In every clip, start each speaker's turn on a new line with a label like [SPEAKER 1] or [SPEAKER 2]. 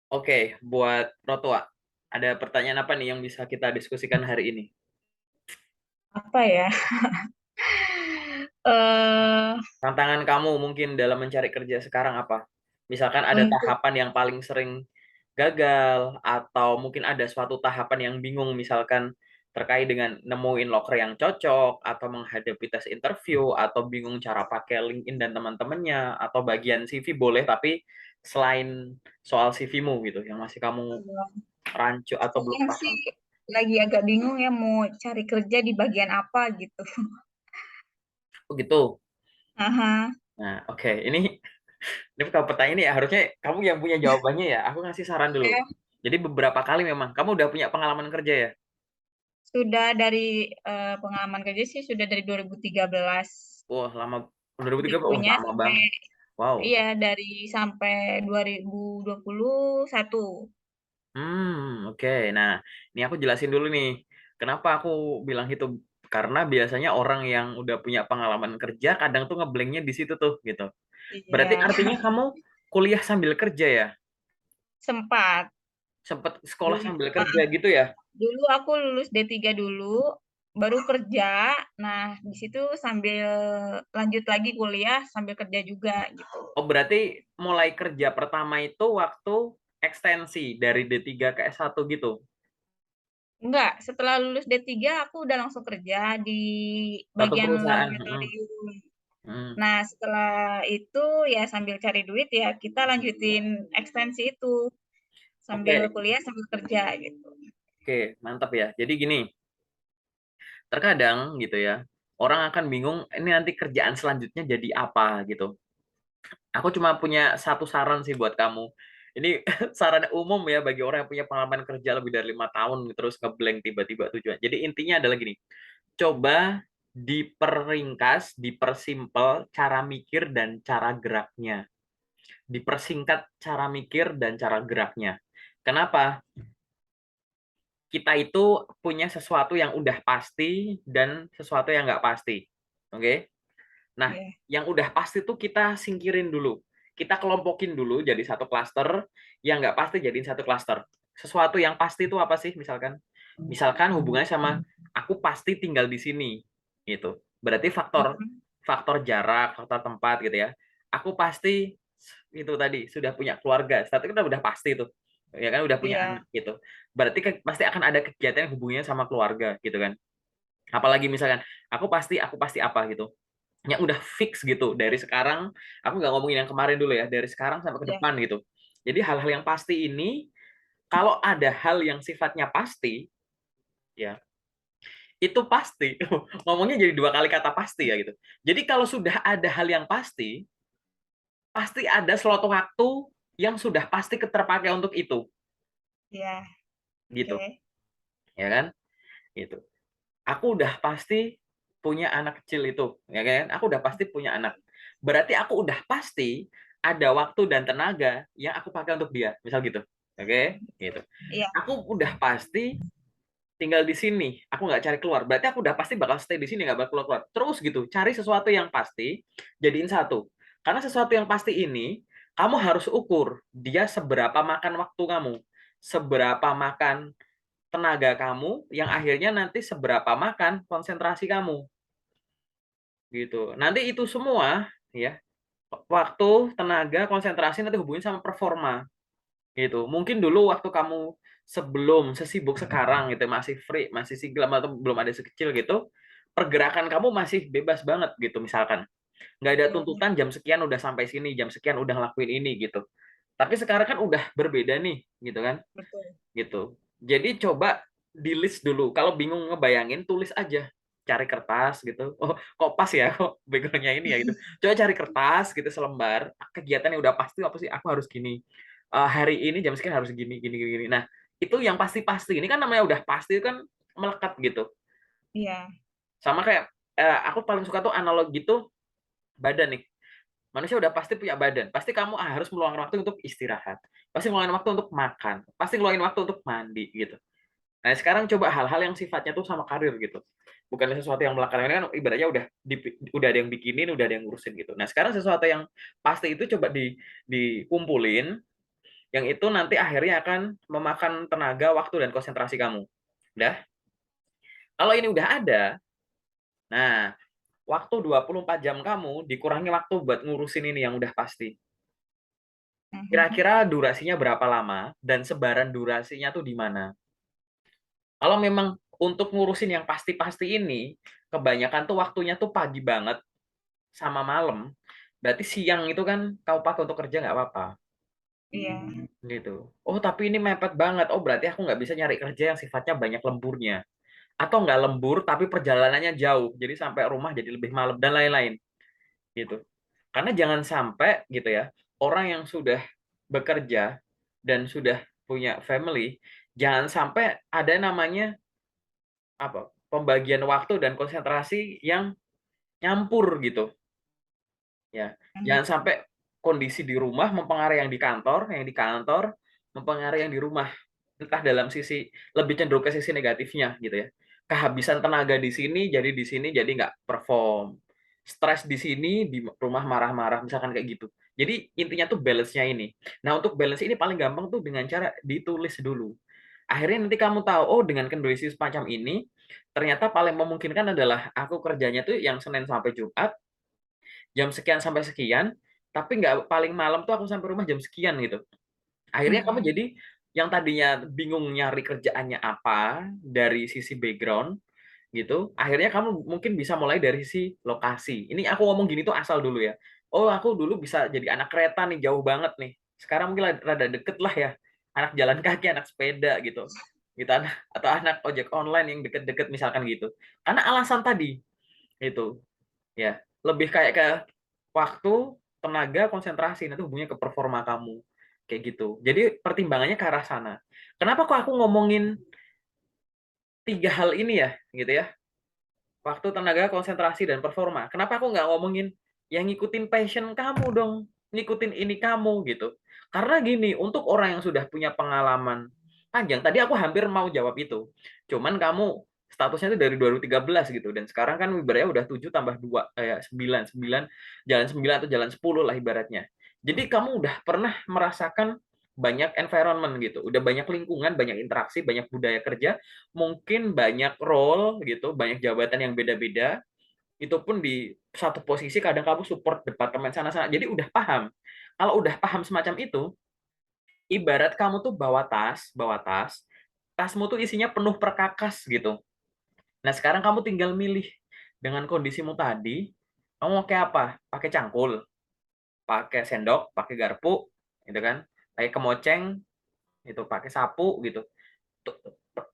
[SPEAKER 1] Oke, buat Rotua, ada pertanyaan apa nih yang bisa kita diskusikan hari ini?
[SPEAKER 2] Apa ya? eh
[SPEAKER 1] Tantangan kamu mungkin dalam mencari kerja sekarang apa? Misalkan ada
[SPEAKER 2] untuk
[SPEAKER 1] tahapan yang paling sering gagal, atau mungkin ada suatu tahapan yang bingung, misalkan terkait dengan nemuin loker yang cocok, atau menghadapi tes interview, atau bingung cara pakai LinkedIn dan teman-temannya, atau bagian CV boleh, tapi selain soal CV-mu gitu, yang masih kamu rancu atau belum
[SPEAKER 2] sekarang
[SPEAKER 1] paham.
[SPEAKER 2] sih lagi agak bingung ya mau cari kerja di bagian apa gitu.
[SPEAKER 1] Oh gitu.
[SPEAKER 2] Aha.
[SPEAKER 1] Nah, oke. Ini kalau pertanyaan ini ya, harusnya kamu yang punya jawabannya ya. Aku ngasih saran dulu.
[SPEAKER 2] Ya,
[SPEAKER 1] Jadi beberapa kali memang kamu udah punya pengalaman kerja ya.
[SPEAKER 2] sudah dari pengalaman kerja sih sudah dari 2013
[SPEAKER 1] Wah, lama.
[SPEAKER 2] udah
[SPEAKER 1] 2013, oh
[SPEAKER 2] punya
[SPEAKER 1] lama
[SPEAKER 2] sampai
[SPEAKER 1] banget. Wow.
[SPEAKER 2] iya dari sampai 2021.
[SPEAKER 1] Oke. Nah, ini aku jelasin dulu nih. Kenapa aku bilang itu? Karena biasanya orang yang udah punya pengalaman kerja kadang tuh ngeblanknya di situ tuh gitu. Berarti
[SPEAKER 2] Iya,
[SPEAKER 1] artinya kamu kuliah sambil kerja ya?
[SPEAKER 2] sempat
[SPEAKER 1] Sempet sekolah
[SPEAKER 2] dulu.
[SPEAKER 1] sambil kerja gitu ya?
[SPEAKER 2] Dulu aku lulus D3 dulu, baru kerja. Nah, di situ sambil lanjut lagi kuliah, sambil kerja juga gitu.
[SPEAKER 1] Oh, berarti mulai kerja pertama itu waktu ekstensi dari D3 ke S1 gitu.
[SPEAKER 2] Enggak, setelah lulus D3 aku udah langsung kerja di
[SPEAKER 1] Satu
[SPEAKER 2] bagian
[SPEAKER 1] perusahaan.
[SPEAKER 2] laboratorium.
[SPEAKER 1] Mm.
[SPEAKER 2] Nah, setelah itu ya sambil cari duit ya kita lanjutin ekstensi itu. Sambil
[SPEAKER 1] Oke,
[SPEAKER 2] kuliah, sambil kerja gitu.
[SPEAKER 1] oke, mantap ya. Jadi gini, terkadang gitu ya, orang akan bingung ini nanti kerjaan selanjutnya jadi apa gitu. Aku cuma punya satu saran sih buat kamu. Ini saran umum ya bagi orang yang punya pengalaman kerja lebih dari 5 tahun terus ngeblank tiba-tiba tujuan. Jadi intinya adalah gini, coba diperingkas, dipersimpel cara mikir dan cara geraknya. Dipersingkat cara mikir dan cara geraknya. Kenapa? Kita itu punya sesuatu yang udah pasti dan sesuatu yang nggak pasti. Oke? Nah,
[SPEAKER 2] Ya.
[SPEAKER 1] yang udah pasti tuh kita singkirin dulu. Kita kelompokin dulu jadi satu klaster, yang nggak pasti jadiin satu klaster. Sesuatu yang pasti itu apa sih? Misalkan hubungannya sama aku pasti tinggal di sini, gitu. Berarti faktor
[SPEAKER 2] Mhm.
[SPEAKER 1] faktor jarak, faktor tempat gitu ya. Aku pasti itu tadi sudah punya keluarga. Satu kita udah pasti tuh, ya kan udah punya
[SPEAKER 2] Iya,
[SPEAKER 1] anak gitu. Berarti pasti akan ada kegiatan yang hubungannya sama keluarga gitu kan. Apalagi misalkan aku pasti apa gitu yang udah fix gitu dari sekarang. Aku nggak ngomongin yang kemarin dulu ya, dari sekarang sampai ke
[SPEAKER 2] iya,
[SPEAKER 1] depan gitu. Jadi hal-hal yang pasti ini, kalau ada hal yang sifatnya pasti ya, itu pasti. Ngomongnya jadi dua kali kata pasti ya gitu. Jadi kalau sudah ada hal yang pasti, pasti ada suatu waktu yang sudah pasti terpakai untuk itu
[SPEAKER 2] iya. Oke.
[SPEAKER 1] gitu, ya kan, gitu. Aku udah pasti punya anak kecil itu, ya kan? Aku udah pasti punya anak. Berarti aku udah pasti ada waktu dan tenaga yang aku pakai untuk dia, misal gitu. Oke, gitu.
[SPEAKER 2] Iya,
[SPEAKER 1] Aku udah pasti tinggal di sini, aku nggak cari keluar. Berarti aku udah pasti bakal stay di sini, nggak bakal keluar. Terus gitu, cari sesuatu yang pasti, jadiin satu. Karena sesuatu yang pasti ini, kamu harus ukur dia seberapa makan waktu kamu, seberapa makan tenaga kamu, yang akhirnya nanti seberapa makan konsentrasi kamu gitu. Nanti itu semua ya, waktu, tenaga, konsentrasi nanti hubungin sama performa gitu. Mungkin dulu waktu kamu sebelum sesibuk sekarang gitu, masih free, masih single atau belum ada sekecil gitu, pergerakan kamu masih bebas banget gitu misalkan. Nggak ada
[SPEAKER 2] iya,
[SPEAKER 1] tuntutan jam sekian udah sampai sini, jam sekian udah ngelakuin ini gitu. Tapi sekarang kan udah berbeda nih gitu kan,
[SPEAKER 2] betul.
[SPEAKER 1] gitu. Jadi coba di list dulu. Kalau bingung ngebayangin, tulis aja. Cari kertas gitu. Oh, kok pas ya? Kok backgroundnya ini ya gitu. Coba cari kertas gitu selembar. Kegiatan yang udah pasti apa sih? Aku harus gini. Hari ini jam sekian harus gini, gini, gini. Nah, itu yang pasti-pasti. Ini kan namanya udah pasti kan melekat gitu.
[SPEAKER 2] Iya,
[SPEAKER 1] Sama kayak aku paling suka tuh analog gitu badan nih. Manusia udah pasti punya badan. Pasti kamu harus meluangkan waktu untuk istirahat. Pasti meluangkan waktu untuk makan. Pasti meluangkan waktu untuk mandi gitu. Nah, sekarang coba hal-hal yang sifatnya tuh sama karir gitu. Bukan sesuatu yang belakangan ini kan ibaratnya udah ada yang bikinin, udah ada yang ngurusin gitu. Nah, sekarang sesuatu yang pasti itu coba dikumpulin, yang itu nanti akhirnya akan memakan tenaga, waktu, dan konsentrasi kamu. Udah? Kalau ini udah ada, nah, waktu 24 jam kamu dikurangi waktu buat ngurusin ini yang udah pasti.
[SPEAKER 2] Mhm.
[SPEAKER 1] Kira-kira durasinya berapa lama dan sebaran durasinya tuh di mana? Kalau memang untuk ngurusin yang pasti-pasti ini, kebanyakan tuh waktunya tuh pagi banget sama malam. Berarti siang itu kan kau pakai untuk kerja nggak apa-apa.
[SPEAKER 2] Iya.
[SPEAKER 1] Gitu. Oh, tapi ini mepet banget. Oh, berarti aku nggak bisa nyari kerja yang sifatnya banyak lemburnya. Atau nggak lembur, tapi perjalanannya jauh. Jadi sampai rumah jadi lebih malam, dan lain-lain. Gitu. Karena jangan sampai gitu ya, orang yang sudah bekerja dan sudah punya family, jangan sampai ada namanya apa pembagian waktu dan konsentrasi yang nyampur gitu ya.
[SPEAKER 2] Mhm.
[SPEAKER 1] Jangan sampai kondisi di rumah mempengaruhi yang di kantor mempengaruhi yang di rumah, entah dalam sisi lebih cenderung ke sisi negatifnya gitu ya. Kehabisan tenaga di sini, jadi nggak perform. Stres di sini, di rumah marah-marah, misalkan kayak gitu. Jadi intinya tuh balance-nya ini. Nah, untuk balance ini paling gampang tuh dengan cara ditulis dulu. Akhirnya nanti kamu tahu, oh dengan kondisi semacam ini, ternyata paling memungkinkan adalah aku kerjanya tuh yang Senin sampai Jumat, jam sekian sampai sekian, tapi nggak paling malam tuh aku sampai rumah jam sekian gitu. Akhirnya kamu
[SPEAKER 2] Mhm.
[SPEAKER 1] jadi yang tadinya bingung nyari kerjaannya apa dari sisi background gitu, akhirnya kamu mungkin bisa mulai dari sisi lokasi. Ini aku ngomong gini tuh asal dulu ya. Oh, aku dulu bisa jadi anak kereta nih, jauh banget nih. Sekarang mungkin rada deket lah ya. Anak jalan kaki, anak sepeda gitu. Gitu atau anak ojek online yang deket-deket misalkan gitu. Karena alasan tadi itu ya, lebih kayak ke waktu, tenaga, konsentrasi, nanti hubungnya ke performa kamu. Kayak gitu. Jadi pertimbangannya ke arah sana. Kenapa kok aku ngomongin tiga hal ini ya, gitu ya? Waktu, tenaga, konsentrasi, dan performa. Kenapa aku nggak ngomongin yang ngikutin passion kamu dong, ngikutin ini kamu gitu. Karena gini, untuk orang yang sudah punya pengalaman panjang, tadi aku hampir mau jawab itu. Cuman kamu statusnya itu dari 2013 gitu, dan sekarang kan ibaratnya udah 7 tambah 2, 9, 9, jalan 9 atau jalan 10 lah ibaratnya. Jadi kamu udah pernah merasakan banyak environment gitu, udah banyak lingkungan, banyak interaksi, banyak budaya kerja, mungkin banyak role gitu, banyak jabatan yang beda-beda, itu pun di satu posisi kadang kamu support departemen sana-sana. Jadi udah paham. Kalau udah paham semacam itu, ibarat kamu tuh bawa tas, tasmu tuh isinya penuh perkakas gitu. Nah, sekarang kamu tinggal milih dengan kondisimu tadi, kamu mau kayak apa? Pakai cangkul, pakai sendok, pakai garpu, gitu kan? Pakai kemoceng, itu pakai sapu gitu.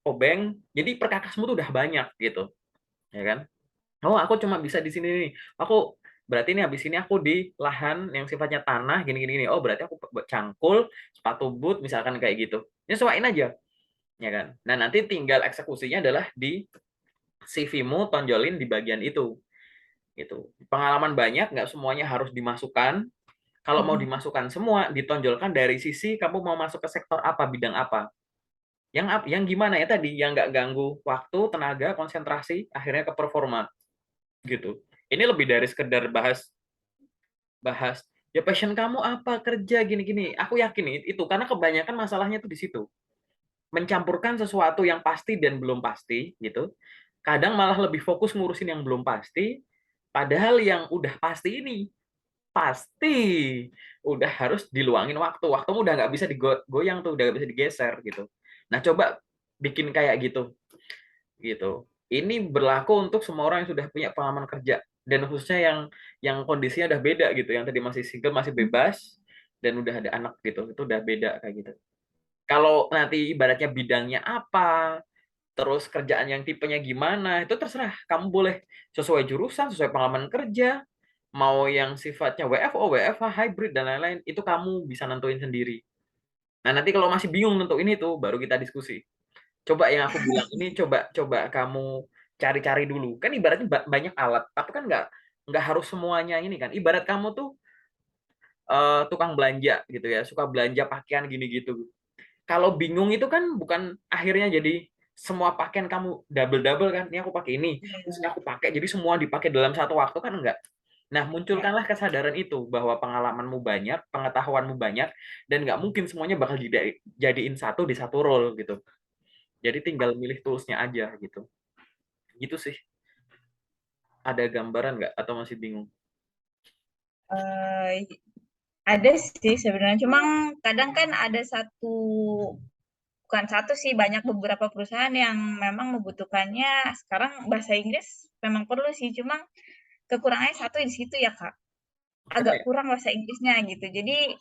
[SPEAKER 1] Obeng. Jadi perkakasmu tuh udah banyak gitu, ya kan? Oh, aku cuma bisa di sini nih. Aku berarti ini habis ini aku di lahan yang sifatnya tanah gini gini gini. Oh, berarti aku cangkul, sepatu boot misalkan kayak gitu. Nyesuaiin aja, ya kan? Nah, nanti tinggal eksekusinya adalah di CV-mu tonjolin di bagian itu. Gitu. Pengalaman banyak nggak semuanya harus dimasukkan. Kalau mau
[SPEAKER 2] Mhm.
[SPEAKER 1] dimasukkan semua, ditonjolkan dari sisi kamu mau masuk ke sektor apa, bidang apa. Yang gimana ya tadi, yang nggak ganggu waktu, tenaga, konsentrasi, akhirnya ke performa gitu. Ini lebih dari sekedar bahas bahas ya passion kamu apa, kerja gini-gini. Aku yakin itu karena kebanyakan masalahnya tuh di situ. Mencampurkan sesuatu yang pasti dan belum pasti gitu. Kadang malah lebih fokus ngurusin yang belum pasti, padahal yang udah pasti ini pasti udah harus diluangin waktu. Waktumu udah nggak bisa digoyang tuh, udah nggak bisa digeser gitu. Nah, coba bikin kayak gitu gitu. Ini berlaku untuk semua orang yang sudah punya pengalaman kerja, dan khususnya yang kondisinya udah beda gitu, yang tadi masih single, masih bebas, dan udah ada anak gitu, itu udah beda kayak gitu. Kalau nanti ibaratnya bidangnya apa, terus kerjaan yang tipenya gimana, itu terserah. Kamu boleh sesuai jurusan, sesuai pengalaman kerja, mau yang sifatnya WFO, WFH, hybrid, dan lain-lain, itu kamu bisa nentuin sendiri. Nah, nanti kalau masih bingung nentuin itu, baru kita diskusi. Coba yang aku bilang ini, coba coba kamu cari-cari dulu. Kan ibaratnya banyak alat, tapi kan nggak harus semuanya ini kan. Ibarat kamu tuh tukang belanja gitu ya, suka belanja pakaian gini gitu. Kalau bingung itu kan bukan akhirnya jadi semua pakaian kamu double-double kan. Ini aku pakai ini, terus ini
[SPEAKER 2] Iya.
[SPEAKER 1] aku pakai, jadi semua dipakai dalam satu waktu kan enggak. Nah,
[SPEAKER 2] Ya.
[SPEAKER 1] munculkanlah kesadaran itu bahwa pengalamanmu banyak, pengetahuanmu banyak, dan nggak mungkin semuanya bakal jadiin satu di satu role gitu. Jadi tinggal milih toolsnya aja gitu. Gitu sih. Ada gambaran nggak atau masih bingung?
[SPEAKER 2] Eh, ada sih sebenarnya, cuma kadang kan ada bukan satu sih, banyak beberapa perusahaan yang memang membutuhkannya sekarang bahasa Inggris memang perlu sih, cuma kekurangannya satu di situ ya Kak, agak
[SPEAKER 1] Oke.
[SPEAKER 2] kurang bahasa Inggrisnya gitu. Jadi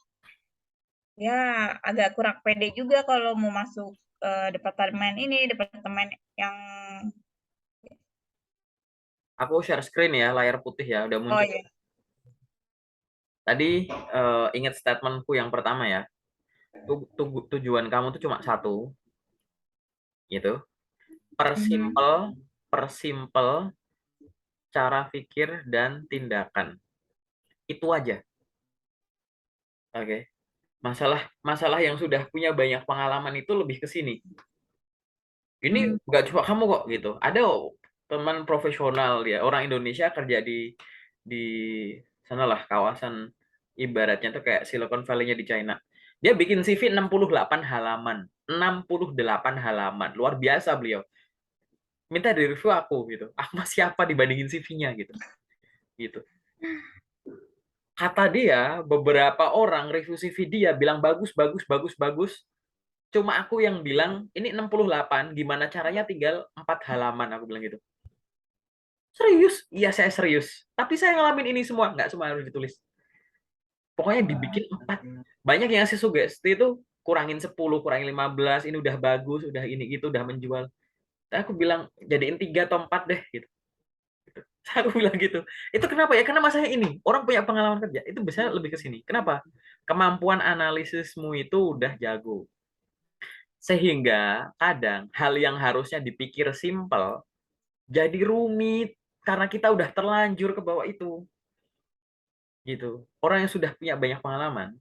[SPEAKER 2] ya agak kurang pede juga kalau mau masuk departemen ini, departemen yang
[SPEAKER 1] Aku share screen ya, layar putih ya, udah
[SPEAKER 2] oh
[SPEAKER 1] muncul.
[SPEAKER 2] ya.
[SPEAKER 1] Tadi ingat statementku yang pertama ya. Tujuan kamu tuh cuma satu, gitu.
[SPEAKER 2] Mhm.
[SPEAKER 1] Persimpel, persimpel cara pikir dan tindakan. Itu aja. Oke. Masalah masalah yang sudah punya banyak pengalaman itu lebih ke sini. Ini
[SPEAKER 2] Hmm.
[SPEAKER 1] nggak cuma kamu kok gitu. Ada kok teman profesional dia, orang Indonesia kerja di sanalah kawasan ibaratnya tuh kayak Silicon Valley-nya di China. Dia bikin CV 68 halaman. 68 halaman. Luar biasa beliau. Minta di review aku gitu. Aku mah siapa dibandingin CV-nya gitu. Gitu. Kata dia, beberapa orang review CV dia bilang bagus, bagus, bagus, bagus. Cuma aku yang bilang, ini 68, gimana caranya tinggal 4 halaman, aku bilang gitu. Serius? Iya, saya serius. Tapi saya ngalamin ini semua. Nggak semua harus ditulis. Pokoknya dibikin 4. Banyak yang ngasih sugesti itu kurangin 10, kurangin 15, ini udah bagus, udah ini gitu, udah menjual. Tapi aku bilang, jadiin 3 atau 4 deh. Gitu. Aku bilang gitu. Itu kenapa ya? Karena masalah ini. Orang punya pengalaman kerja. Itu biasanya lebih ke sini. Kenapa? Kemampuan analisismu itu udah jago. Sehingga kadang hal yang harusnya dipikir simpel jadi rumit karena kita udah terlanjur ke bawah itu gitu. Orang yang sudah punya banyak pengalaman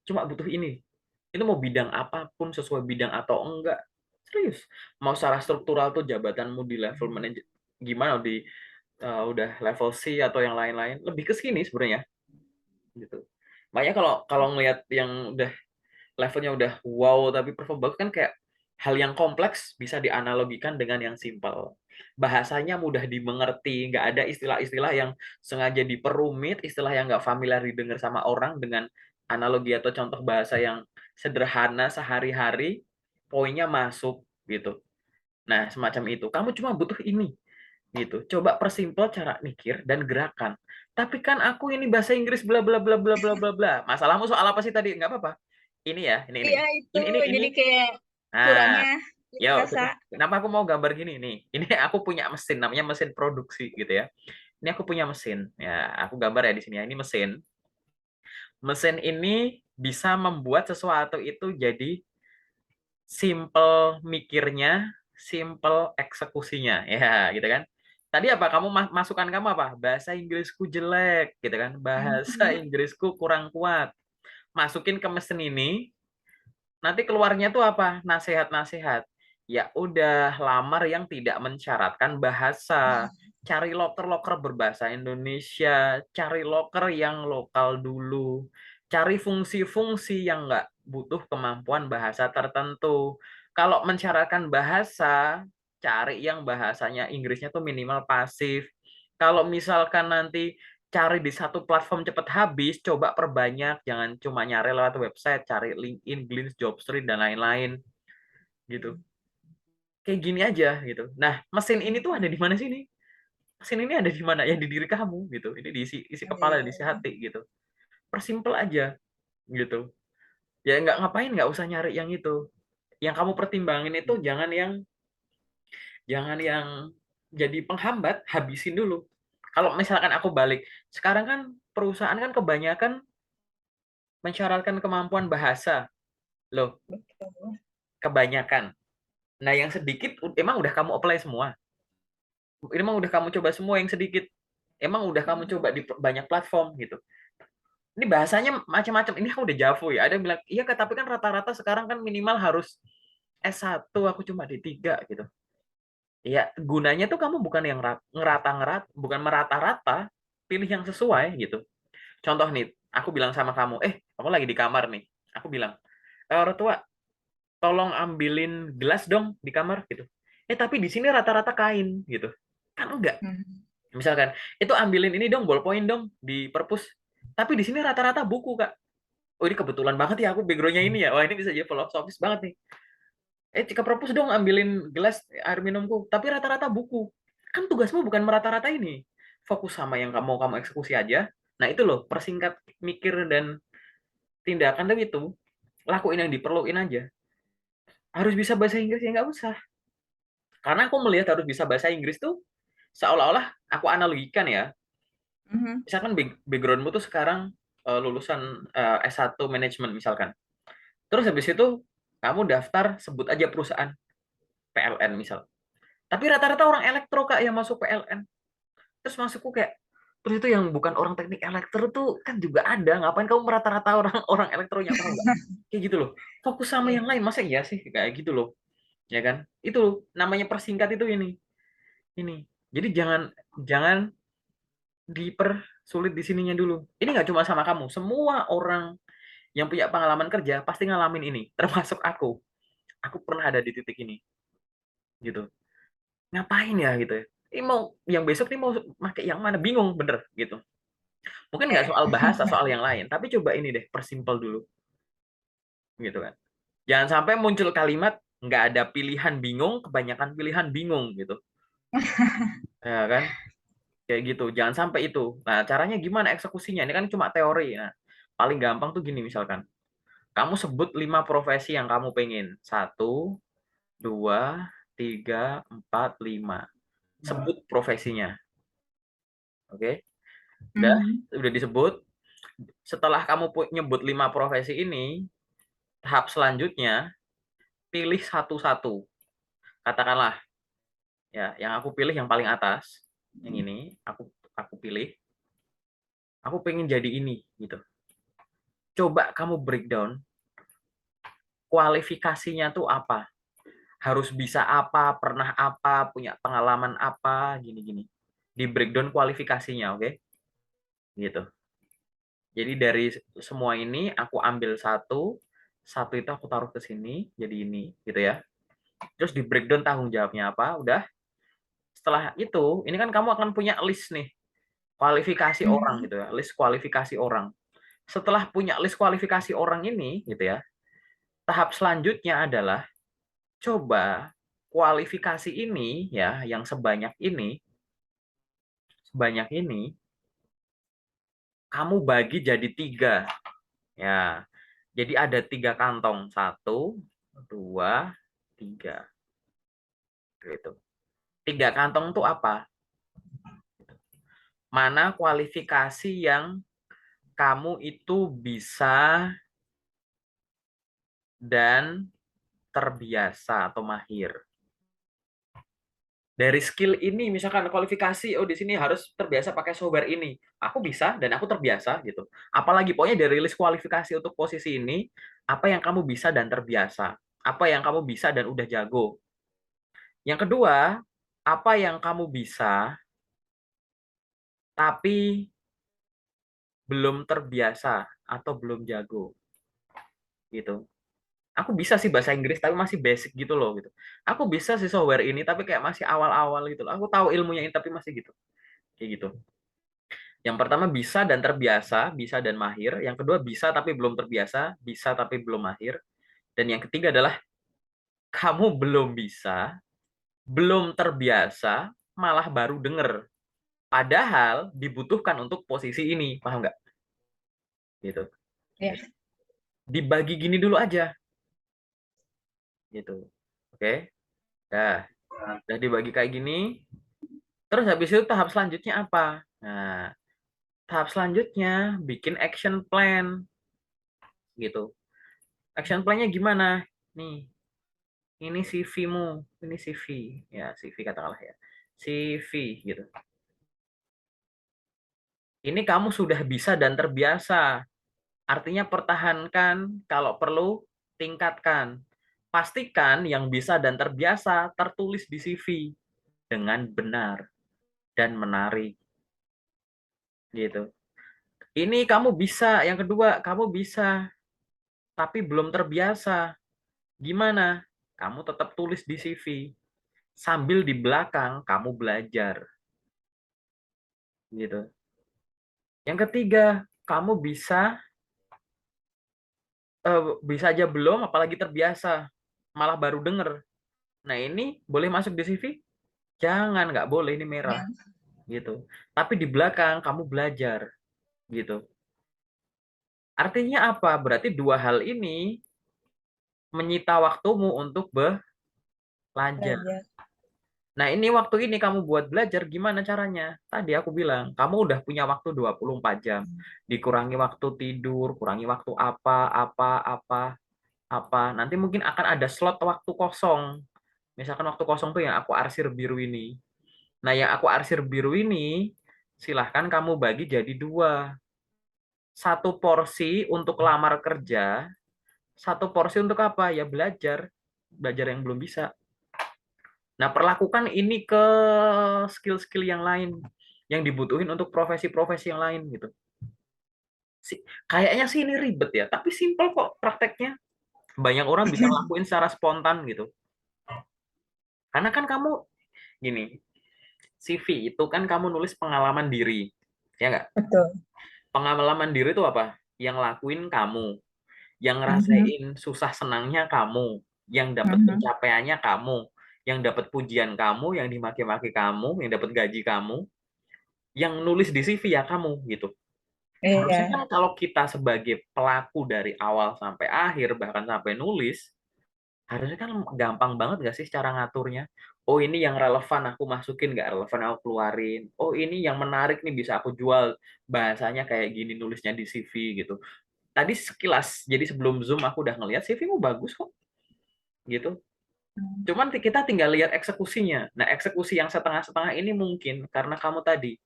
[SPEAKER 1] cuma butuh ini. Itu mau bidang apapun sesuai bidang atau enggak. Serius. Mau secara struktural tuh jabatanmu di level manajer gimana di udah level C atau yang lain-lain lebih ke sini sebenarnya gitu. Makanya kalau kalau ngelihat yang udah levelnya udah wow tapi perform bagus kan kayak hal yang kompleks bisa dianalogikan dengan yang simpel. Bahasanya mudah dimengerti, nggak ada istilah-istilah yang sengaja diperumit, istilah yang nggak familiar didengar sama orang dengan analogi atau contoh bahasa yang sederhana sehari-hari, poinnya masuk gitu. Nah, semacam itu. Kamu cuma butuh ini gitu. Coba persimpel cara mikir dan gerakan. Tapi kan aku ini bahasa Inggris bla bla bla bla bla bla bla. Masalahmu soal apa sih tadi? Nggak apa-apa. Ini ya, ini.
[SPEAKER 2] Iya itu,
[SPEAKER 1] Ini.
[SPEAKER 2] jadi kayak
[SPEAKER 1] Nah,
[SPEAKER 2] kurangnya
[SPEAKER 1] yo,
[SPEAKER 2] rasa.
[SPEAKER 1] kenapa aku mau gambar gini nih? Ini aku punya mesin, namanya mesin produksi gitu ya. Ini aku punya mesin. Ya, aku gambar ya di sini ya. Ini mesin. Mesin ini bisa membuat sesuatu itu jadi simple mikirnya, simple eksekusinya, ya gitu kan. Tadi apa kamu masukan kamu apa? Bahasa Inggrisku jelek, gitu kan. Bahasa
[SPEAKER 2] Mhm.
[SPEAKER 1] Inggrisku kurang kuat. Masukin ke mesin ini, nanti keluarnya tuh apa? Nasihat-nasihat. Ya udah, lamar yang tidak mensyaratkan bahasa. Cari loker-loker berbahasa Indonesia, cari loker yang lokal dulu. Cari fungsi-fungsi yang nggak butuh kemampuan bahasa tertentu. Kalau mensyaratkan bahasa, cari yang bahasanya Inggrisnya tuh minimal pasif. Kalau misalkan nanti cari di satu platform cepat habis, coba perbanyak, jangan cuma nyari lewat website, cari LinkedIn, Glints, Jobstreet dan lain-lain gitu. Kayak gini aja gitu. Nah, mesin ini tuh ada di mana sini? Mesin ini ada di mana? Ya di diri kamu gitu. Ini diisi isi kepala, diisi
[SPEAKER 2] Iya.
[SPEAKER 1] hati gitu. Persimpel aja gitu. Ya nggak ngapain, nggak usah nyari yang itu. Yang kamu pertimbangin itu jangan yang jadi penghambat, habisin dulu. Kalau misalkan aku balik, sekarang kan perusahaan kan kebanyakan mensyaratkan kemampuan bahasa. Loh,
[SPEAKER 2] Betul.
[SPEAKER 1] kebanyakan. Nah, yang sedikit emang udah kamu apply semua. Emang udah kamu coba semua yang sedikit. Emang udah kamu coba di banyak platform gitu. Ini bahasanya macam-macam. Ini aku udah Javu ya. Ada yang bilang, "Iya, Kak, tapi kan rata-rata sekarang kan minimal harus S1, aku cuma D3 gitu." Ya, gunanya tuh kamu bukan yang ngerata-ngerata, bukan merata-rata, pilih yang sesuai gitu. Contoh nih, aku bilang sama kamu, kamu lagi di kamar nih. Aku bilang, orang tua, tolong ambilin gelas dong di kamar gitu. Tapi di sini rata-rata kain gitu. Kan enggak.
[SPEAKER 2] Mhm.
[SPEAKER 1] Misalkan, itu ambilin ini dong, ballpoint dong di perpus. Tapi di sini rata-rata buku, Kak. Oh, ini kebetulan banget ya aku background-nya ini ya. Wah, ini bisa jadi filosofis banget nih. Ke perpus dong ambilin gelas air minumku. Tapi rata-rata buku. Kan tugasmu bukan merata-rata ini. Fokus sama yang kamu eksekusi aja. Nah, itu loh, persingkat mikir dan tindakan itu. Lakuin yang diperluin aja. Harus bisa bahasa Inggris ya nggak usah. Karena aku melihat harus bisa bahasa Inggris tuh seolah-olah aku analogikan ya.
[SPEAKER 2] Mhm.
[SPEAKER 1] Misalkan backgroundmu tuh sekarang lulusan S1 manajemen misalkan. Terus habis itu kamu daftar sebut aja perusahaan PLN misal. Tapi rata-rata orang elektro Kak yang masuk PLN. Terus masukku kayak terus itu yang bukan orang teknik elektro tuh kan juga ada. Ngapain kamu merata-rata orang orang elektronya tahu nggak? Kayak gitu loh. Fokus sama
[SPEAKER 2] Iya.
[SPEAKER 1] yang lain masa iya sih kayak gitu loh. Ya kan? Itu namanya persingkat itu ini. Ini. Jadi jangan jangan dipersulit di sininya dulu. Ini nggak cuma sama kamu, semua orang yang punya pengalaman kerja pasti ngalamin ini, termasuk aku. Aku pernah ada di titik ini, gitu. Ngapain ya gitu ya? Ini mau yang besok nih mau pakai yang mana? Bingung bener gitu. Mungkin nggak
[SPEAKER 2] Iya.
[SPEAKER 1] soal bahasa, soal yang lain, tapi coba ini deh, persimpel dulu, gitu kan. Jangan sampai muncul kalimat nggak ada pilihan bingung, kebanyakan pilihan bingung gitu, ya kan? Kayak gitu. Jangan sampai itu. Nah, caranya gimana eksekusinya? Ini kan cuma teori. Nah, paling gampang tuh gini misalkan. Kamu sebut 5 profesi yang kamu pengen. Satu, dua, tiga, empat, lima. Sebut profesinya. Oke? Udah?
[SPEAKER 2] Mhm.
[SPEAKER 1] Udah disebut. Setelah kamu nyebut 5 profesi ini, tahap selanjutnya, pilih satu-satu. Katakanlah, ya, yang aku pilih yang paling atas. Yang ini, aku pilih. Aku pengen jadi ini, gitu. Coba kamu breakdown, kualifikasinya tuh apa? Harus bisa apa, pernah apa, punya pengalaman apa, gini-gini. Di breakdown kualifikasinya, oke? Gitu. Jadi dari semua ini aku ambil satu, satu itu aku taruh ke sini, jadi ini, gitu ya. Terus di breakdown tanggung jawabnya apa, udah. Setelah itu, ini kan kamu akan punya list nih, kualifikasi orang
[SPEAKER 2] Mhm.
[SPEAKER 1] gitu ya, list kualifikasi orang. Setelah punya list kualifikasi orang ini, gitu ya, tahap selanjutnya adalah coba kualifikasi ini ya, yang sebanyak ini, kamu bagi jadi 3. Ya, jadi ada 3 kantong. Satu, dua, tiga. Gitu. 3 kantong itu apa? Mana kualifikasi yang kamu itu bisa dan terbiasa atau mahir. Dari skill ini, misalkan kualifikasi, oh di sini harus terbiasa pakai software ini. Aku bisa dan aku terbiasa gitu. Apalagi pokoknya dari list kualifikasi untuk posisi ini, apa yang kamu bisa dan terbiasa. Apa yang kamu bisa dan udah jago. Yang kedua, apa yang kamu bisa tapi belum terbiasa atau belum jago gitu. Aku bisa sih bahasa Inggris tapi masih basic gitu loh gitu. Aku bisa sih software ini tapi kayak masih awal-awal gitu loh. Aku tahu ilmunya ini tapi masih gitu. Kayak gitu. Yang pertama bisa dan terbiasa, bisa dan mahir. Yang kedua bisa tapi belum terbiasa, bisa tapi belum mahir. Dan yang ketiga adalah kamu belum bisa, belum terbiasa, malah baru denger. Padahal dibutuhkan untuk posisi ini, paham nggak? Gitu.
[SPEAKER 2] Iya.
[SPEAKER 1] Dibagi gini dulu aja, gitu. Oke? Dah, udah dibagi kayak gini. Terus habis itu tahap selanjutnya apa? Nah, tahap selanjutnya bikin action plan, gitu. Action plan-nya gimana? Nih, ini CV-mu, ini CV, ya CV katakanlah ya, CV gitu. Ini kamu sudah bisa dan terbiasa. Artinya pertahankan, kalau perlu tingkatkan. Pastikan yang bisa dan terbiasa tertulis di CV dengan benar dan menarik. gitu. Ini kamu bisa, yang kedua, kamu bisa, tapi belum terbiasa. Gimana? Kamu tetap tulis di CV. Sambil di belakang kamu belajar. Gitu. Yang ketiga, kamu bisa aja belum, apalagi terbiasa. Malah baru denger. Nah ini boleh masuk di CV? Jangan, nggak boleh, ini merah.
[SPEAKER 2] Yang
[SPEAKER 1] Gitu. Tapi di belakang kamu belajar. Gitu. Artinya apa? Berarti dua hal ini menyita waktumu untuk belajar.
[SPEAKER 2] belajar.
[SPEAKER 1] Nah, ini waktu ini kamu buat belajar gimana caranya? Tadi aku bilang, kamu udah punya waktu 24 jam. Dikurangi waktu tidur, kurangi waktu apa. Nanti mungkin akan ada slot waktu kosong. Misalkan waktu kosong tuh yang aku arsir biru ini. Nah, yang aku arsir biru ini, silahkan kamu bagi jadi dua. Satu porsi untuk lamar kerja, satu porsi untuk apa? Ya belajar. Belajar yang belum bisa. Nah, perlakukan ini ke skill-skill yang lain yang dibutuhin untuk profesi-profesi yang lain gitu. Kayaknya sih ini ribet ya, tapi simple kok prakteknya. Banyak orang bisa ngelakuin secara spontan gitu. Karena kan kamu gini, CV itu kan kamu nulis pengalaman diri. Ya nggak?
[SPEAKER 2] Betul.
[SPEAKER 1] Pengalaman diri itu apa? Yang lakuin kamu, yang
[SPEAKER 2] Mhm,
[SPEAKER 1] ngerasain susah senangnya kamu, yang dapat
[SPEAKER 2] mhm.
[SPEAKER 1] pencapaiannya kamu, yang dapat pujian kamu, yang dimaki-maki kamu, yang dapat gaji kamu, yang nulis di CV ya kamu gitu. Harusnya
[SPEAKER 2] Iya,
[SPEAKER 1] kan kalau kita sebagai pelaku dari awal sampai akhir, bahkan sampai nulis, harusnya kan gampang banget nggak sih cara ngaturnya? Oh ini yang relevan aku masukin, nggak relevan aku keluarin. Oh ini yang menarik nih bisa aku jual. Bahasanya kayak gini nulisnya di CV gitu. Tadi sekilas, jadi sebelum Zoom aku udah ngeliat CV-mu bagus kok gitu. Cuman kita tinggal lihat eksekusinya. Nah eksekusi yang setengah-setengah ini mungkin karena kamu tadi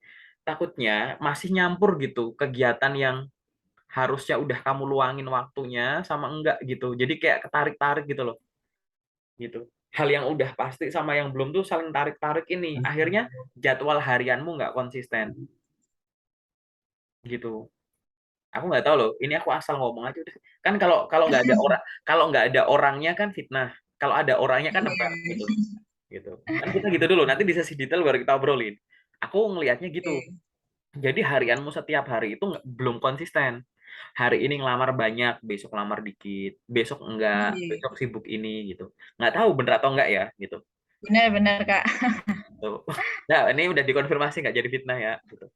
[SPEAKER 1] takutnya masih nyampur gitu kegiatan yang harusnya udah kamu luangin waktunya sama enggak gitu. Jadi kayak ketarik-tarik gitu loh. Gitu. Hal yang udah pasti sama yang belum tuh saling tarik-tarik ini. Akhirnya jadwal harianmu nggak konsisten gitu. Aku nggak tahu loh. Ini aku asal ngomong aja udah. Kan kalau kalau nggak ada orangnya kan fitnah. Kalau ada orangnya kan
[SPEAKER 2] iya,
[SPEAKER 1] nebar gitu. Gitu. Kan kita gitu dulu. Nanti di sesi detail baru kita obrolin. Aku ngelihatnya gitu.
[SPEAKER 2] oke.
[SPEAKER 1] Jadi harianmu setiap hari itu belum konsisten. Hari ini ngelamar banyak, besok ngelamar dikit, besok enggak,
[SPEAKER 2] Iya,
[SPEAKER 1] besok sibuk ini gitu. Nggak tahu bener atau enggak ya gitu.
[SPEAKER 2] benar benar, Kak.
[SPEAKER 1] Tuh. Nah, ini udah dikonfirmasi nggak jadi fitnah ya gitu.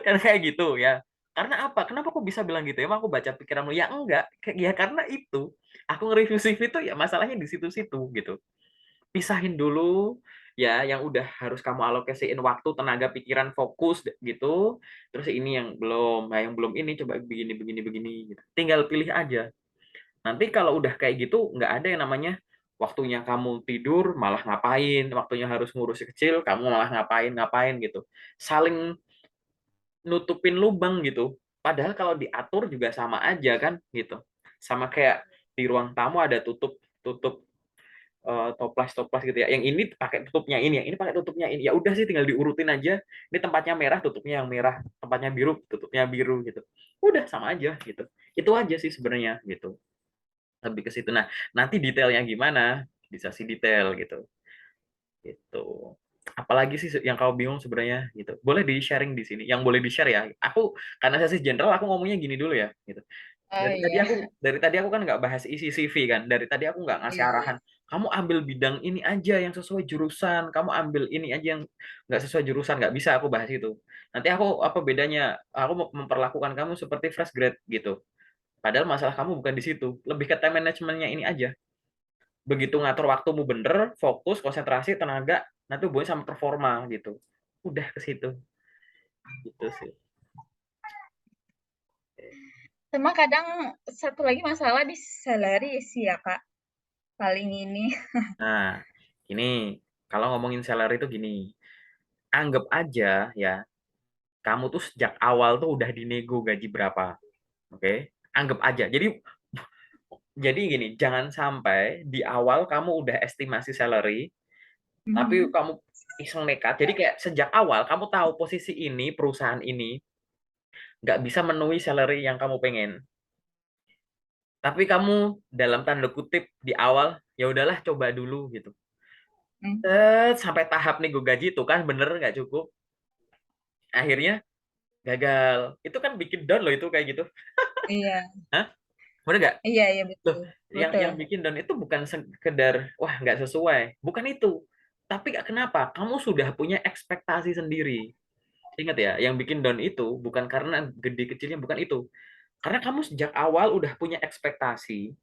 [SPEAKER 1] Kan kayak gitu ya. Karena apa? Kenapa aku bisa bilang gitu? Emang aku baca pikiranmu? Ya enggak. Ya karena itu. Aku nge-review CV itu ya masalahnya di situ-situ gitu. Pisahin dulu ya yang udah harus kamu alokasiin waktu, tenaga, pikiran, fokus gitu. Terus ini yang belum, nah yang belum ini coba begini begini begini gitu. Tinggal pilih aja. Nanti kalau udah kayak gitu nggak ada yang namanya waktunya kamu tidur malah ngapain, waktunya harus ngurus si kecil kamu malah ngapain ngapain gitu. Saling nutupin lubang gitu. Padahal kalau diatur juga sama aja kan gitu. Sama kayak di ruang tamu ada tutup tutup toples-toples gitu ya. Yang ini pakai tutupnya ini, yang ini pakai tutupnya ini. Ya udah sih tinggal diurutin aja. Ini tempatnya merah, tutupnya yang merah. Tempatnya biru, tutupnya biru gitu. Udah sama aja gitu. Itu aja sih sebenarnya gitu. Lebih ke situ. Nah, nanti detailnya gimana? Bisa sih detail gitu. Gitu. Apalagi sih yang kau bingung sebenarnya gitu. Boleh di-sharing di sini. Yang boleh di-share ya. Aku karena sesi general aku ngomongnya gini dulu ya gitu.
[SPEAKER 2] Oh,
[SPEAKER 1] Dari tadi aku
[SPEAKER 2] iya.
[SPEAKER 1] dari tadi aku kan nggak bahas isi CV kan. Dari tadi aku nggak ngasih
[SPEAKER 2] Iya.
[SPEAKER 1] arahan. Kamu ambil bidang ini aja yang sesuai jurusan. Kamu ambil ini aja yang nggak sesuai jurusan. Nggak bisa aku bahas itu. Nanti aku apa bedanya? Aku mau memperlakukan kamu seperti fresh grade gitu. Padahal masalah kamu bukan di situ. Lebih ke time managementnya ini aja. Begitu ngatur waktumu bener, fokus, konsentrasi, tenaga, nanti hubungannya sama performa gitu. Udah ke situ. Gitu sih.
[SPEAKER 2] Sama kadang satu lagi masalah di salary sih ya, Kak, paling ini.
[SPEAKER 1] Nah, ini kalau ngomongin salary itu gini, anggap aja ya, kamu tuh sejak awal tuh udah dinego gaji berapa, oke? Anggap aja. Jadi gini, jangan sampai di awal kamu udah estimasi salary, tapi
[SPEAKER 2] Mhm.
[SPEAKER 1] kamu iseng nekat. Jadi kayak sejak awal kamu tahu posisi ini, perusahaan ini nggak bisa memenuhi salary yang kamu pengen. Tapi kamu dalam tanda kutip di awal, ya udahlah coba dulu gitu.
[SPEAKER 2] Hmm.
[SPEAKER 1] Sampai tahap nego gaji itu kan bener nggak cukup. Akhirnya gagal. Itu kan bikin down loh itu kayak gitu.
[SPEAKER 2] Iya,
[SPEAKER 1] Hah? Bener nggak?
[SPEAKER 2] iya, iya,
[SPEAKER 1] Loh,
[SPEAKER 2] betul, betul.
[SPEAKER 1] yang bikin down itu bukan sekedar wah nggak sesuai. Bukan itu. Tapi kenapa? Kamu sudah punya ekspektasi sendiri. Ingat ya, yang bikin down itu bukan karena gede kecilnya, bukan itu. Karena kamu sejak awal udah punya ekspektasi,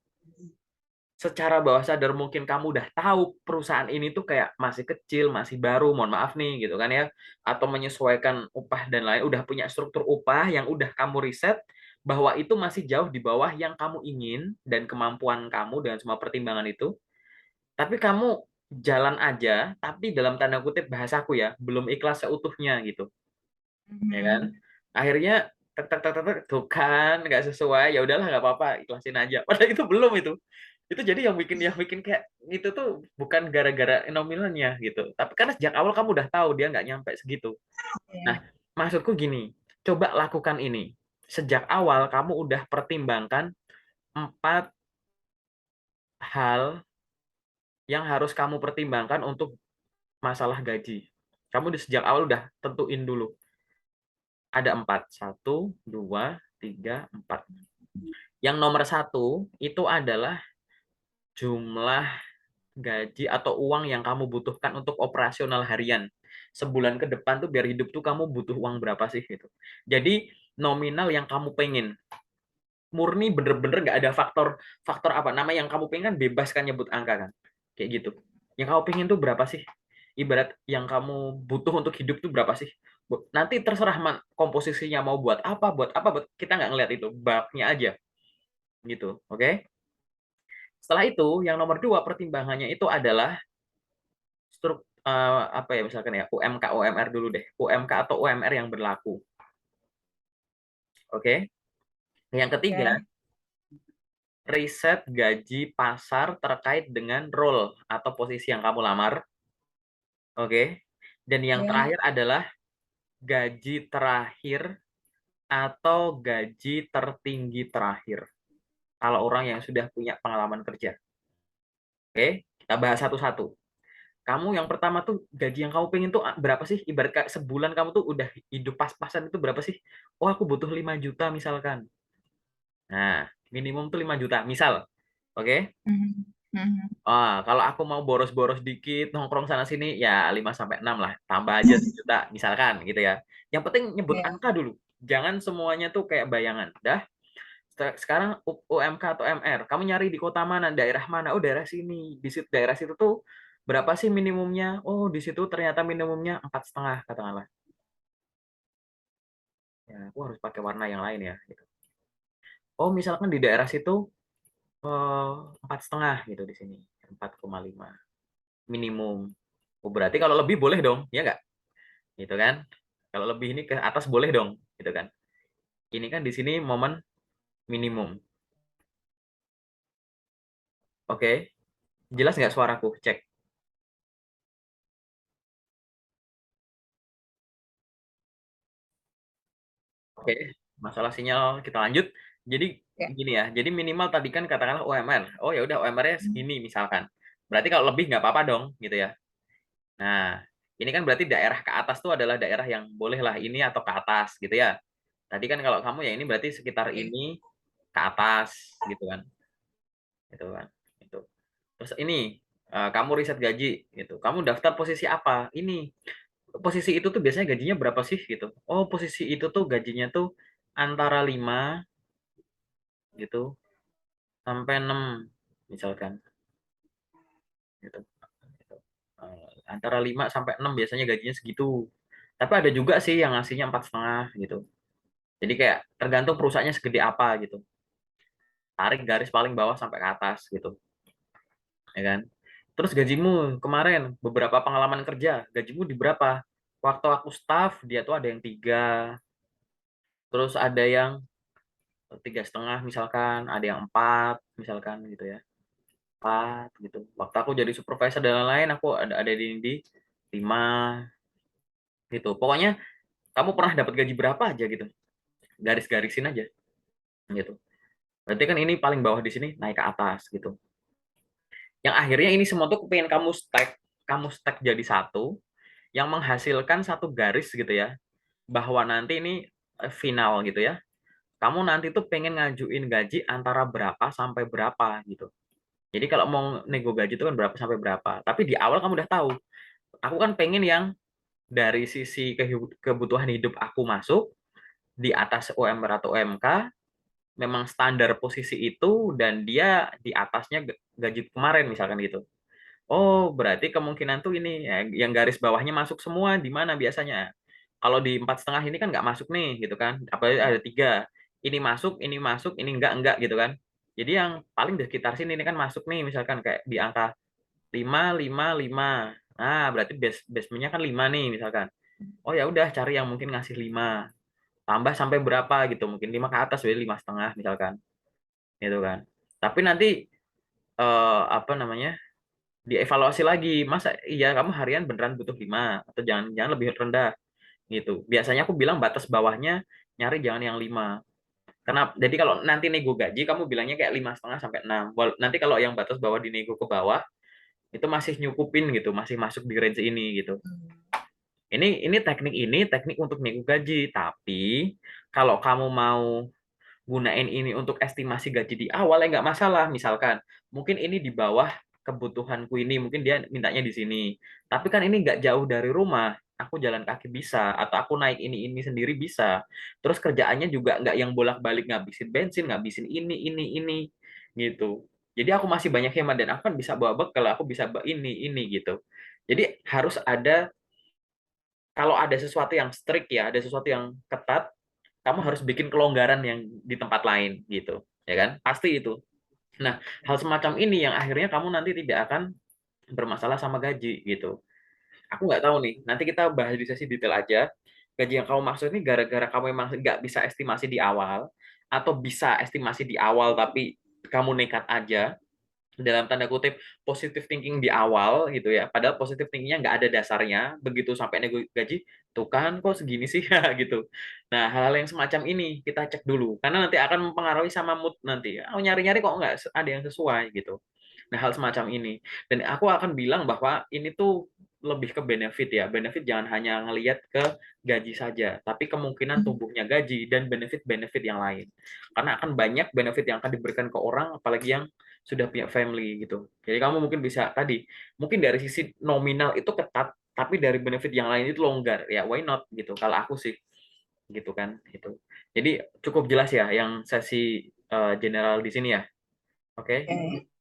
[SPEAKER 1] secara bawah sadar mungkin kamu udah tahu perusahaan ini tuh kayak masih kecil, masih baru, mohon maaf nih gitu kan ya, atau menyesuaikan upah dan lain, udah punya struktur upah yang udah kamu riset bahwa itu masih jauh di bawah yang kamu ingin dan kemampuan kamu dengan semua pertimbangan itu, tapi kamu jalan aja, tapi dalam tanda kutip bahasaku ya, belum ikhlas seutuhnya gitu, ya kan?
[SPEAKER 2] Mhm.
[SPEAKER 1] Akhirnya tek tek tek tek tek, tuh kan nggak sesuai, ya udahlah nggak apa-apa, ikhlasin aja. Padahal itu belum itu jadi yang bikin kayak itu tuh bukan gara-gara nominalnya gitu, tapi karena sejak awal kamu udah tahu dia nggak nyampe segitu. Nah,
[SPEAKER 2] Iya.
[SPEAKER 1] maksudku gini, coba lakukan ini sejak awal, kamu udah pertimbangkan 4 hal yang harus kamu pertimbangkan untuk masalah gaji. Kamu di sejak awal udah tentuin dulu, ada 4, 1, 2, 3, 4. Yang nomor 1 itu adalah jumlah gaji atau uang yang kamu butuhkan untuk operasional harian. Sebulan ke depan tuh biar hidup tuh kamu butuh uang berapa sih gitu. Jadi nominal yang kamu pengen. Murni bener-bener nggak ada faktor faktor apa nama yang kamu pengen kan, bebas kan nyebut angka kan. Kayak gitu. Yang kamu pengen tuh berapa sih? Ibarat yang kamu butuh untuk hidup tuh berapa sih? Nanti terserah komposisinya mau buat apa, kita nggak ngeliat itu, babnya aja gitu. Oke? Setelah itu, yang nomor 2 pertimbangannya itu adalah apa ya, misalkan ya UMK UMR dulu deh, UMK atau UMR yang berlaku. Oke. Yang ketiga,
[SPEAKER 2] Oke.
[SPEAKER 1] riset gaji pasar terkait dengan role atau posisi yang kamu lamar. Oke. Dan yang
[SPEAKER 2] Iya.
[SPEAKER 1] terakhir adalah gaji terakhir atau gaji tertinggi terakhir kalau orang yang sudah punya pengalaman kerja. Oke, kita bahas satu-satu. Kamu yang pertama tuh gaji yang kamu pengen tuh berapa sih? Ibarat kayak sebulan kamu tuh udah hidup pas-pasan itu berapa sih? Oh, aku butuh 5 juta misalkan. Nah, minimum tuh 5 juta misal. Oke?
[SPEAKER 2] Mhm. Mhm.
[SPEAKER 1] Kalau aku mau boros-boros dikit, nongkrong sana sini ya 5 sampai 6 lah. Tambah aja sejuta misalkan gitu ya. Yang penting nyebut
[SPEAKER 2] Iya.
[SPEAKER 1] angka dulu. Jangan semuanya tuh kayak bayangan. Dah, sekarang UMK atau MR, kamu nyari di kota mana, daerah mana? Oh, daerah sini. Di situ daerah situ tuh berapa sih minimumnya? Oh, di situ ternyata minimumnya 4,5 katakanlah. Ya, aku harus pakai warna yang lain ya gitu. Oh, misalkan di daerah situ 4,5 gitu di sini. 4,5 minimum. Oh, berarti kalau lebih boleh dong, ya nggak? Gitu kan? Kalau lebih ini ke atas boleh dong, gitu kan? Ini kan di sini momen minimum. Oke, jelas nggak suaraku? Cek. Oke, masalah sinyal kita lanjut. Jadi
[SPEAKER 2] Ya.
[SPEAKER 1] gini ya, jadi minimal tadi kan katakanlah UMR. Oh ya udah UMR-nya
[SPEAKER 2] Mhm.
[SPEAKER 1] segini misalkan. Berarti kalau lebih nggak apa-apa dong, gitu ya. Nah, ini kan berarti daerah ke atas tuh adalah daerah yang bolehlah ini atau ke atas, gitu ya. Tadi kan kalau kamu ya ini berarti sekitar
[SPEAKER 2] Oke.
[SPEAKER 1] ini ke atas, gitu kan. Gitu kan. Itu. Terus ini kamu riset gaji gitu. Kamu daftar posisi apa? Ini posisi itu tuh biasanya gajinya berapa sih gitu. Oh, posisi itu tuh gajinya tuh antara 5 gitu sampai 6 misalkan gitu. Gitu. Antara 5 sampai 6 biasanya gajinya segitu. Tapi ada juga sih yang ngasihnya 4,5 gitu. Jadi kayak tergantung perusahaannya segede apa gitu. Tarik garis paling bawah sampai ke atas gitu, ya kan? Terus gajimu kemarin beberapa pengalaman kerja, gajimu di berapa? Waktu aku staff dia tuh ada yang 3, terus ada yang 3,5 misalkan, ada yang 4 misalkan gitu ya, 4 gitu. Waktu aku jadi supervisor dan lain-lain aku ada di 5 gitu. Pokoknya kamu pernah dapat gaji berapa aja gitu. Garis-garisin aja gitu. Berarti kan ini paling bawah di sini naik ke atas gitu. Yang akhirnya ini semua tuh pengen kamu stack jadi satu yang menghasilkan satu garis gitu ya. Bahwa nanti ini final gitu ya. Kamu nanti tuh pengen ngajuin gaji antara berapa sampai berapa gitu. Jadi kalau mau nego gaji itu kan berapa sampai berapa. Tapi di awal kamu udah tahu. Aku kan pengen yang dari sisi kebutuhan hidup aku masuk di atas UMR atau UMK memang standar posisi itu dan dia di atasnya gaji kemarin misalkan gitu. Oh, berarti kemungkinan tuh ini ya, yang garis bawahnya masuk semua di mana biasanya? Kalau di 4,5 ini kan nggak masuk nih gitu kan. Apalagi ada 3. Ini masuk, ini enggak gitu kan. Jadi yang paling di sekitar sini ini kan masuk nih misalkan kayak di angka 5 5 5. Nah, berarti basementnya kan 5 nih misalkan. Oh ya udah cari yang mungkin ngasih 5. Tambah sampai berapa gitu, mungkin 5 ke atas jadi 5,5 misalkan. Gitu kan. Tapi nanti apa namanya? Dievaluasi lagi. Masa iya kamu harian beneran butuh 5 atau jangan jangan lebih rendah gitu. Biasanya aku bilang batas bawahnya nyari jangan yang 5. Karena jadi kalau nanti nego gaji kamu bilangnya kayak 5,5 sampai 6. Nanti kalau yang batas bawah dinego ke bawah itu masih nyukupin gitu, masih masuk di range ini gitu. Ini teknik untuk nego gaji, tapi kalau kamu mau gunain ini untuk estimasi gaji di awal ya nggak masalah. Misalkan mungkin ini di bawah kebutuhanku ini, mungkin dia mintanya di sini. Tapi kan ini nggak jauh dari rumah. Aku jalan kaki bisa, atau aku naik ini sendiri bisa. Terus kerjaannya juga nggak yang bolak-balik ngabisin bensin, ngabisin ini gitu. Jadi aku masih banyak hemat dan aku kan bisa bawa bekal, aku bisa bawa ini gitu. Jadi harus ada kalau ada sesuatu yang strict ya, ada sesuatu yang ketat, kamu harus bikin kelonggaran yang di tempat lain gitu, ya kan? Pasti itu. Nah, hal semacam ini yang akhirnya kamu nanti tidak akan bermasalah sama gaji gitu. Aku nggak tahu nih, nanti kita bahas di sesi detail aja. Gaji yang kamu maksud ini gara-gara kamu memang nggak bisa estimasi di awal, atau bisa estimasi di awal tapi kamu nekat aja, dalam tanda kutip positive thinking di awal gitu ya, padahal positive thinkingnya nggak ada dasarnya, begitu sampai nego gaji tuh kan kok segini sih gitu. Nah, hal-hal yang semacam ini kita cek dulu karena nanti akan mempengaruhi sama mood nanti, oh nyari-nyari kok nggak ada yang sesuai gitu. Nah, hal semacam ini dan aku akan bilang bahwa ini tuh lebih ke benefit ya, benefit jangan hanya ngelihat ke gaji saja tapi kemungkinan tumbuhnya gaji dan benefit-benefit yang lain, karena akan banyak benefit yang akan diberikan ke orang apalagi yang sudah punya family gitu. Jadi kamu mungkin bisa tadi, mungkin dari sisi nominal itu ketat, tapi dari benefit yang lain itu longgar. Ya why not gitu. Kalau aku sih gitu kan gitu. Jadi cukup jelas ya yang sesi general di sini ya. Oke.
[SPEAKER 2] Oke.